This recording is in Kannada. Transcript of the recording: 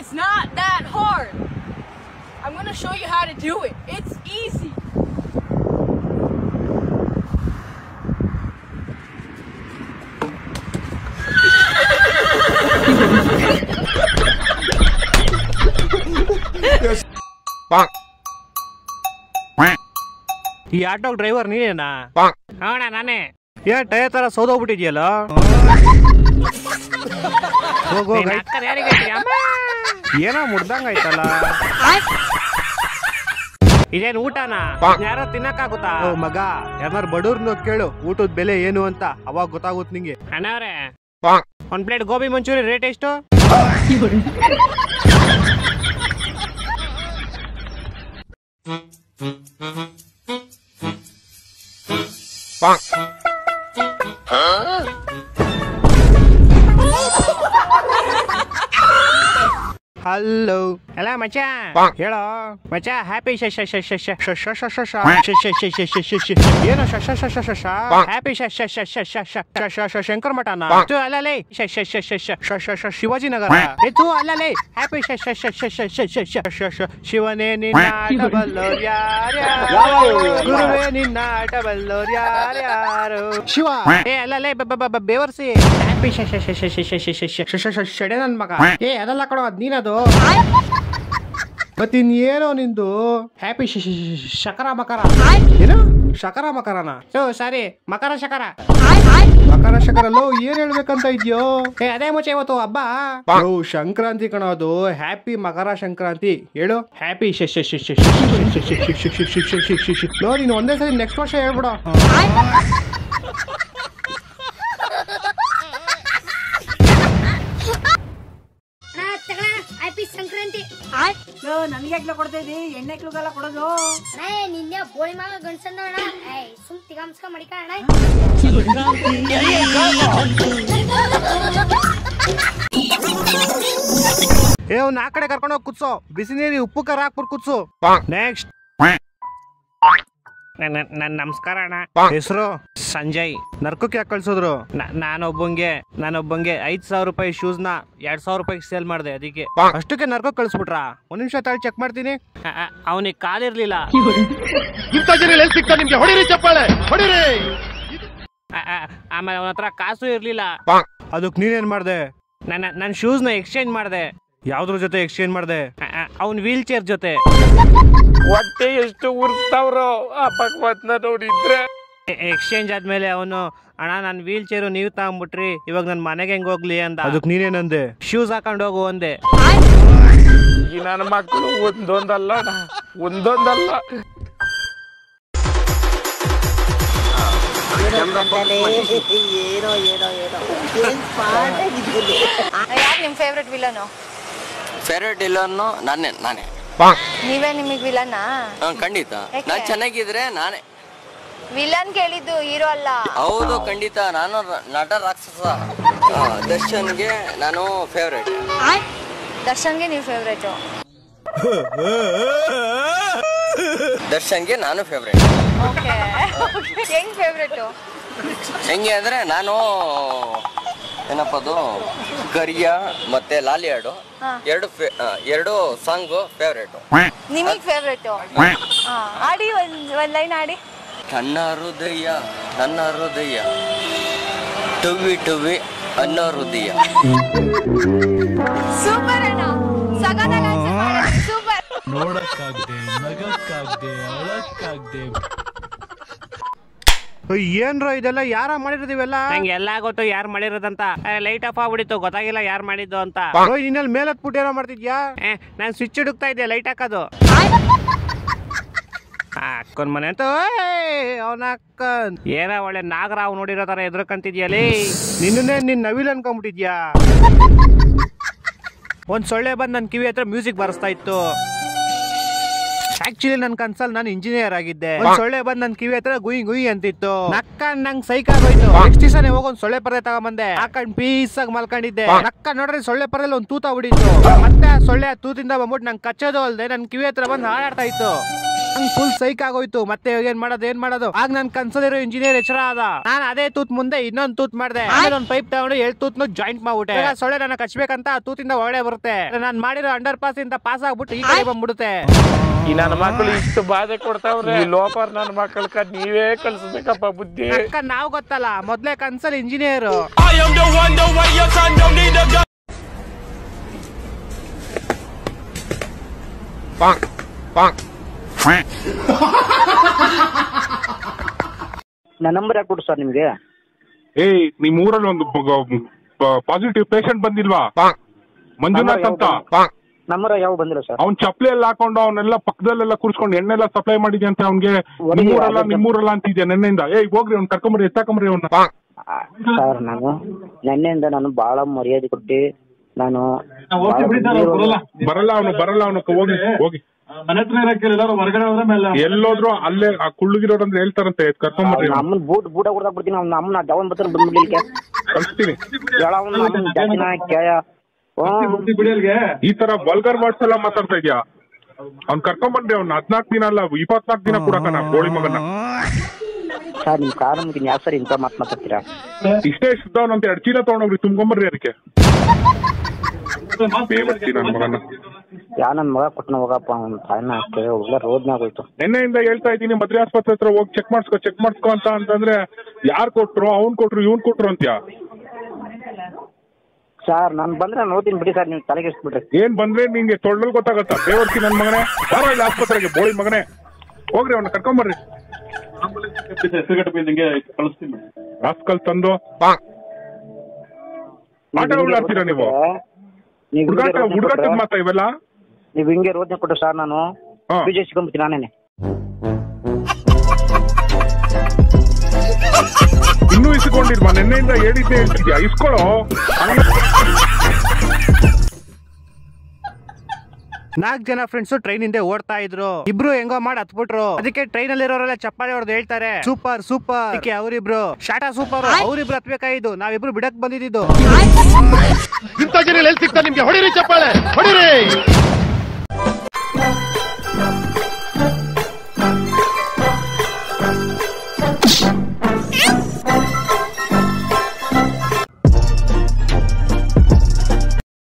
It's not that hard. I'm gonna show you how to do it. It's easy. ಈ ಆಟೋ ಡ್ರೈವರ್ ನೀನೇನಾ? ಅಣ್ಣ ನಾನೇ. ಏನ್ ಟೈರ್ ತರ ಸೌದೋಗ್ಬಿಟ್ಟಿದ್ಯಲ್ಲ? ಏನೋ ಮುಡ್ದಂಗಾಯ್ತಲ್ಲ. ಇದೇನ್ ಊಟನಾ? ಯಾರೋ ತಿನ್ನಕ್ಕಾಗುತ್ತಾ? ಮಗ ಯಾರು ಬಡವ್ರನ್ನ ಕೇಳು ಊಟದ ಬೆಲೆ ಏನು ಅಂತ, ಅವಾಗ ಗೊತ್ತಾಗುತ್ತೆ ನಿಂಗೆ. ಅಣ್ಣವ್ರೆ, ಒಂದ್ ಪ್ಲೇಟ್ ಗೋಬಿ ಮಂಚೂರಿ ರೇಟ್ ಎಷ್ಟು? ಹಲೋ ಅಲ್ಲ ಮಚ್ಚ, ಹೇಳೋ ಮಚ್ಚ. ಹ್ಯಾಪಿ ಏನು ಹ್ಯಾಪಿ ಶಂಕರ್ ಮಠನ ಅಲ್ಲಲೇ ಶಿವಾಜಿನಗರ ಇದು ಅಲ್ಲಲೇ. ಹ್ಯಾಪಿ ಶಿವನೇ ನಿನ್ನ ಆಟಬಲ್ಲೋರ್ ಯಾರ್ಯಾರು, ಗುರುವೇ ನಿನ್ನ ಆಟಬಲ್ಲೋರ್ ಯಾರ್ಯಾರು. ಶಿವ ಏ ಅಲ್ಲಲೇ ಬೇವರ್ಸಿ. ಹ್ಯಾಪಿ ಶಡೆ ನನ್ ಮಗ. ಏ ಅದಲ್ಲ ಕಣೋ, ಅದ್ ನೀನದು. ಮತ್ತಿನ್ನೇನೋ ನಿಂದು ಹ್ಯಾಪಿ ಶಕರ ಮಕರ. ಏನು ಶಕರ ಮಕರನ? ಸಾರಿ ಮಕರ ಶಕರ. ಮಕರ ಶಕರ ಲೋ, ಏನ್ ಹೇಳ್ಬೇಕಂತ ಇದ್ಯೋ? ಏ ಅದೇ ಮುಚ್ಚೆ ಇವತ್ತು ಹಬ್ಬ ಸಂಕ್ರಾಂತಿ ಕಣ. ಅದು ಹ್ಯಾಪಿ ಮಕರ ಸಂಕ್ರಾಂತಿ. ಹೇಳು ಹ್ಯಾಪಿ ಲೋ. ನೀನು ಒಂದೇ ಸರಿ ನೆಕ್ಸ್ಟ್ ವರ್ಷ ಹೇಳ್ಬಿಡು. ಸಂಕ್ರಾಂತಿ ನನ್ಗೆ ಕೊಡ್ತಾ ಇದ್ದಿ, ಎಣ್ಣೆಕ್ಳುಗೆಲ್ಲ ಕೊಡೋದು. ನಿನ್ನೆ ಬೋಳಿ ಮಗ ಗಂಡ್ಸಂದಣ್ಣ ಸುಮ್ ತಿಗಾಮ್ಸ್ಕ ಮಡಿಕಣ್ಣ. ಏ ಅವ್ನ ಆ ಕಡೆ ಕರ್ಕೊಂಡು ಹೋಗಿ ಕುತ್ಸೋ. ಬಿಸಿ ನೀರಿ ಉಪ್ಪು ಖಾರ ಹಾಕ್ಬಿಟ್ಟು ಕುತ್ಸು. ನೆಕ್ಸ್ಟ್. ನಮಸ್ಕಾರ ಅಣ್ಣ. ಹೆಸರು ಸಂಜಯ್. ನರ್ಕಕ್ಕೆ ಯಾಕೆ ಕಳ್ಸಿದ್ರು? ನಾನೊಬ್ಬಂಗೆ 5,000 ರೂಪಾಯಿ ಶೂಸ್ ನ 2,000 ರೂಪಾಯಿ ಸೇಲ್ ಮಾಡಿದೆ. ಅದಕ್ಕೆ ಅಷ್ಟಕ್ಕೆ ನರ್ಕಕ್ಕೆ ಕಳ್ಸ್ಬಿಟ್ರಾ? ಒಂದ್ ನಿಮಿಷ ತಾಳಿ ಚೆಕ್ ಮಾಡ್ತೀನಿ. ಅವನಿಗೆ ಕಾಲಿರ್ಲಿಲ್ಲ. ಆಮೇಲೆ ಅವನ ಹತ್ರ ಕಾಸು ಇರ್ಲಿಲ್ಲ. ಅದಕ್ಕೆ ನೀನೇನ್ ಮಾಡ್ದೆ? ನನ್ನ ಶೂಸ್ ನ ಎಕ್ಸ್ಚೇಂಜ್ ಮಾಡ್ದೆ. ಯಾವ್ದ್ರ ಜೊತೆ ಎಕ್ಸ್ಚೇಂಜ್ ಮಾಡ್ದೆ? ಅವನ್ ವೀಲ್ ಚೇರ್ ಜೊತೆ. ಹೊಟ್ಟೆ ಎಷ್ಟು ಉರ್ಸ್ತಾವ್ರೋ ಅಪಕ್ವತ್ನ ನೋಡಿದ್ರೆ. ಎಕ್ಸ್ಚೇಂಜ್ ಆದ್ಮೇಲೆ ಅವನು, ಅಣ್ಣ ನನ್ ವೀಲ್ ಚೇರು ನೀವ್ ತಗೊಂಡ್ಬಿಟ್ರಿ, ಇವಾಗ ನನ್ ಮನೆಗೆ ಹೆಂಗ್ ಹೋಗ್ಲಿ ಅಂದ. ಅದಕ್ಕೆ ನೀನೇನಂದೆ? ಶೂಸ್ ಹಾಕೊಂಡ್ ಹೋಗು ಅಂದೆ. ಈ ನನ್ನ ಮಕ್ಕಳು ಒಂದೊಂದಲ್ಲ. ಯಾರು ನಿಮ್ ಫೇವ್ರೆಟ್ ವಿಲನ್? ಫೇವ್ರೆಟ್ ವಿಲನ್ ನಾನೇ. ನೀವೇ ನಿಮಗ್ ವಿಲನ್? ಖಂಡಿತ. ನಾನ್ ಚೆನ್ನಾಗಿದ್ರೆ ನಾನೇ ವಿಲನ್. ಕೇಳಿದ್ದು ಹೀರೋ ಅಲ್ಲ. ಹೌದು ಖಂಡಿತ. ನಾನು ನಟ ರಾಕ್ಷಸ. ದರ್ಶನ್ಗೆ ನಾನು ಫೇವ್ರೆಟ್. ದರ್ಶನ್ಗೆ ನೀವು ಫೇವ್ರೇಟ್? ದರ್ಶನ್ಗೆ ನಾನು ಫೇವ್ರೆಟ್. ಹೆಂಗ್ ಫೇವ್ರೇಟ್? ಹೆಂಗೆ ಅಂದ್ರೆ ನಾನು ಏನಪ್ಪದು ಗರಿಯ ಮತ್ತೆ ಲಾಲಿ ಹಾಡು ಎರಡು ಸಾಂಗು ಫೇವ್ರೇಟ್. ನಿಮಗ್ ಫೇವ್ರೇಟ್? ಆಡಿ ಒಂದ್ ಲೈನ್ ಆಡಿ. ನನ್ನ ಹೃದಯ ಟುವಿ ಅನ್ನೋ ಹೃದಯ. ಸೂಪರ್ ಅಣ್ಣ, ಸೂಪರ್. ನೋಡಕ್ಕಾಗ್ದೆ, ನಗಕ್ಕಾಗ್ದೆ, ಅಳಕ್ಕಾಗ್ದೆ. ಏನ್ರೋ ಇದೆಲ್ಲ ಯಾರ ಮಾಡಿರೋದಿವೆಲ್ಲ? ನಂಗೆ ಎಲ್ಲ ಗೊತ್ತು ಯಾರು ಮಾಡಿರೋದಂತ. ಲೈಟ್ ಆಫ್ ಆಗ್ಬಿಡಿತ್ತು, ಗೊತ್ತಾಗಿಲ್ಲ ಯಾರು ಮಾಡಿದ್ದು ಅಂತ. ನಿನ್ನಲ್ಲಿ ಮೇಲೆ ಹತ್ಬಿಟ್ಟು ಏನೋ ಮಾಡ್ತಿದ್ಯಾ? ನಾನು ಸ್ವಿಚ್ ಹುಡುಕ್ತಾ ಇದ್ದೆ ಲೈಟ್ ಹಾಕೋದು. ಅಕ್ಕನ್ ಮನೆ ಅಂತ ಅವನ ಅಕ್ಕನ್ ಏನ ಒಳ್ಳೆ ನಾಗರಾವ್ ನೋಡಿರೋ ತರ ಎದುರ್ಕಂತಿದ್ಯಲ್ಲಿ. ನಿನ್ನೇ ನಿನ್ ನವಿಲ್ ಅನ್ಕೊಂಡ್ಬಿಟ್ಟಿದ್ಯಾ? ಒಂದ್ ಸೊಳ್ಳೆ ಬಂದ್ ನನ್ ಕಿವಿ ಹತ್ರ ಮ್ಯೂಸಿಕ್ ಬರ್ಸ್ತಾ ಇತ್ತು. ಆಕ್ಚುಲಿ ನನ್ ಕನ್ಸಲ್ ನಾನು ಇಂಜಿನಿಯರ್ ಆಗಿದ್ದೆ. ಸೊಳ್ಳೆ ಬಂದ್ ನನ್ ಕಿವಿ ಹತ್ರ ಗುಯಿ ಅಂತಿತ್ತು. ನಕ್ಕಂಡ್ ನಂಗ್ ಸೈಕ್ ಆಗೋಯ್ತು. ನೆಕ್ಸ್ಟ್ ದಿವಸನೇ ಹೋಗಿ ಒಂದ್ ಸೊಳ್ಳೆ ಪರದೆ ತಗೊಂಬಂದೆ. ಹಾಕೊಂಡ್ ಪೀಸ್ ಆಗಿ ಮಲ್ಕೊಂಡಿದ್ದೆ. ನಕ್ಕ ನೋಡ್ರಿ ಸೊಳ್ಳೆ ಪರದಲ್ಲಿ ಒಂದ್ ತೂತ ಹೊಡಿತು. ಮತ್ತೆ ಸೊಳ್ಳೆ ತೂತಿಂದ ಬಂದ್ಬಿಟ್ಟು ನಂಗೆ ಕಚ್ಚೋದು ಅಲ್ದೆ ನನ್ ಕಿವಿ ಹತ್ರ ಬಂದ್ ಹಾಡಾಡ್ತಾ ಇತ್ತು. ಫುಲ್ ಸೈಕ್ ಆಗೋಯ್ತು. ಮತ್ತೆ ಏನ್ ಮಾಡೋದು ಆಗ ನನ್ ಕನ್ಸಲ್ಲಿರೋ ಇಂಜಿನಿಯರ್ ಎಚ್ಚರ ಆದ. ನಾನು ಅದೇ ತೂತ್ ಮುಂದೆ ಇನ್ನೊಂದ್ ತೂತ್ ಮಾಡಿದೆ. ಒಂದ್ ಪೈಪ್ ತಗೊಂಡು 7 ತೂತ್ನು ಜಾಯಿಂಟ್ ಮಾಡ್ಬಿಟ್ಟೆ. ಸೊಳ್ಳೆ ನನ್ನ ಕಚ್ಬೇಕಂತ ಆ ತೂತಿಂದ ಒಳಗಡೆ ಬರುತ್ತೆ. ನಾನ್ ಮಾಡಿರೋ ಅಂಡರ್ ಪಾಸ್ ಇಂದ ಪಾಸ್ ಆಗ್ಬಿಟ್ಟು ಈ ಕಡೆ ಬಂದ್ಬಿಡುತ್ತೆ. ಈ ನನ್ನ ಮಕ್ಕಳು ಇಷ್ಟು ಬಾಧೆ ಕೊಡ್ತಾವ್ರೆ. ಈ ಲೋಪರ್ ನನ್ನ ಮಕ್ಕಳ ನೀವೇ ಕಲ್ಸ್ಬೇಕಪ್ಪ ಬುದ್ಧಿ. ನಾವ್ ಗೊತ್ತಲ್ಲ ಮೊದ್ಲೇ ಕನ್ಸಲ್ ಇಂಜಿನಿಯರ್. ನನ್ನ ನಂಬರ್ ಯಾಕೆ ಕೊಡು ಸರ್ ನಿಮಗೆ? ನಿಮ್ ಊರಲ್ಲಿ ಒಂದು ಪಾಸಿಟಿವ್ ಪೇಷಂಟ್ ಬಂದಿಲ್ವಾ ಮಂಜುನಾಥ್ ಅಂತ? ನಂಬರ್ ಯಾವ ಬಂದಿಲ್ಲ ಸರ್. ಅವ್ನ್ ಚಪ್ಪಲಿ ಎಲ್ಲ ಹಾಕೊಂಡು ಅವನ್ನೆಲ್ಲ ಪಕ್ಕದಲ್ಲೆಲ್ಲ ಕೂರ್ಸ್ಕೊಂಡು ಎಣ್ಣೆಲ್ಲ ಸಪ್ಲೈ ಮಾಡಿದ್ಯ ಅಂತ ಅವ್ನಿಗೆ. ನಿಮ್ಮೂರಲ್ಲ ಅಂತಿದ್ಯಾ ನೆನ್ನೆಯಿಂದ. ಹೋಗ್ರಿ ಅವ್ನು ಕರ್ಕೊಂಬರಿ, ಎತ್ತಾಕೊಂಬರಿ ಅವ್ನ. ಸರ್ ನಾನು ನೆನ್ನೆಯಿಂದ ನಾನು ಬಹಳ ಮರ್ಯಾದೆ ಕೊಟ್ಟು ನಾನು ಬರಲ್ಲ ಅವನು ಹೋಗಿ ಮನೆ ಹತ್ರ ಎಲ್ಲೋದ್ರು ಅಲ್ಲೇ ಆ ಕುಳ್ಳುಗಿರೋರು ಅಂದ್ರೆ ಹೇಳ್ತಾರಂತೆ. ಕರ್ಕೊಂಬರ್ರಿ. ಅಮ್ಮನ್ ಬೂಟ ಕೊಡ್ತಾಕ್ಬಿಡ್ತೀನಿ. ಅವ್ನ ಅಮ್ಮನ ಡೌನ್ ಬರ್ತಾನೆ ಬಂದ್ಬಿಡ್ಲಿಕ್ಕೆ ಕಳಿಸ್ತೀನಿ. ಈ ತರ ವಲ್ಗರ್ ವರ್ಡ್ಸ್ ಎಲ್ಲ ಮಾತಾಡ್ತಾ ಇದ್ಯಾ? ಅವ್ನ್ ಕರ್ಕೊಂಬಂದ್ರಿ. ಅವ್ನ 14 ದಿನ ಅಲ್ಲ 24 ದಿನ ಕೊಡಕನ ಗೋಳಿ ಮಗನ. ಸರ್ ನಿಮ್ ಕಾರ್ ಮುಗಿನ ಯಾವ ಸರ್ ಇಂತ ಮಾತಾಡ್ತೀರಾ? ಇಷ್ಟೇ ಶುದ್ಧವನಂತ 2 ಚೀಲ ತಗೊಂಡೋಗ್ರಿ, ತುಂಬ್ಕೊಂಬರ್ರಿ ಅದಕ್ಕೆ. ಯಾ ನನ್ ಮಗ ಕೊಟ್ಟನ ಹೋಗಪ್ಪ. ಅವ್ನ ತಾಯಿನ ಒಳ್ಳೆ ರೋದ್ನಾಗ ಹೋಯ್ತು. ನಿನ್ನೆಯಿಂದ ಹೇಳ್ತಾ ಇದ್ದೀನಿ ಮದ್ವೆ ಆಸ್ಪತ್ರೆ ಹತ್ರ ಹೋಗಿ ಚೆಕ್ ಮಾಡ್ಸ್ಕೊ ಅಂತಂದ್ರೆ ಯಾರು ಕೊಟ್ರು, ಅವ್ನ್ ಕೊಟ್ರು, ಇವ್ನ್ ಕೊಟ್ರು ಅಂತ್ಯಾ? ಸರ್ ನಾನ್ ಬಂದ್ರೆ ನೋಡ್ತೀನಿ ಬಿಡಿ ಸರ್. ನೀವು ತಲೆಗೆಡ್ಸ್ಬಿಡ್ರಿ. ಏನ್ ಬಂದ್ರೆ ನಿಂಗೆ ತೊಳ್ಳಲ್ ಗೊತ್ತಾಗತ್ತ? ದೇವರ್ಸಿ ನನ್ ಮಗನೇ, ಬರೋ ಇಲ್ಲಿ ಆಸ್ಪತ್ರೆಗೆ ಬೋಳಿ ಮಗನೇ. ಹೋಗ್ರಿ ಅವ್ನ ಕರ್ಕೊಂಬರ್ರಿ. ರಾಸ್ಕಲ್ ತಂದು ಆಟ ಉಳ್ಳಾಡ್ತೀರಾ ನೀವು? ಹುಡುಗಾಟದ ಮಾತಾ ಇವೆಲ್ಲ? ನೀವ್ ಹಿಂಗೆ ರೋದ್ನೆ ಕೊಟ್ಟು ಸರ್ ನಾನು ಸಿಕ್ಕೊಂಬಿಡ್ತೀನಿ ನಾನೇನೆ. ಇನ್ನೂ ಇಸ್ಕೊಂಡಿಲ್ವಾ? ನಿನ್ನೆಯಿಂದ ಹೇಳಿದ್ದೆ ಹೇಳ್ತಿದ್ಯಾ? ಇಸ್ಕೊಳ್ಳೋ. 4 ಜನ ಫ್ರೆಂಡ್ಸ್ ಟ್ರೈನ್ ಹಿಂದೆ ಓಡ್ತಾ ಇದ್ರು. ಇಬ್ರು ಹೆಂಗೋ ಮಾಡಿ ಹತ್ಬಿಟ್ರು. ಅದಕ್ಕೆ ಟ್ರೈನ್ ಅಲ್ಲಿರೋರೆಲ್ಲ ಚಪ್ಪಾಳೆ ಹೊಡೆದು ಹೇಳ್ತಾರೆ ಸೂಪರ್ ಸೂಪರ್. ಅದಕ್ಕೆ ಅವರಿಬ್ರು ಶಾಟಾ ಸೂಪರ್, ಅವರಿಬ್ರು ಹತ್ಬೇಕಾಗಿದ್ದು, ನಾವಿಬ್ರು ಬಿಡಕ್ ಬಂದಿದ್ದು. ಇಂಥ ಜನ ಎಲ್ಲಿ ಸಿಗ್ತಾರೆ ನಿಮ್ಗೆ? ಹೊಡಿರಿ ಚಪ್ಪಾಳೆ ಹೊಡಿರಿ.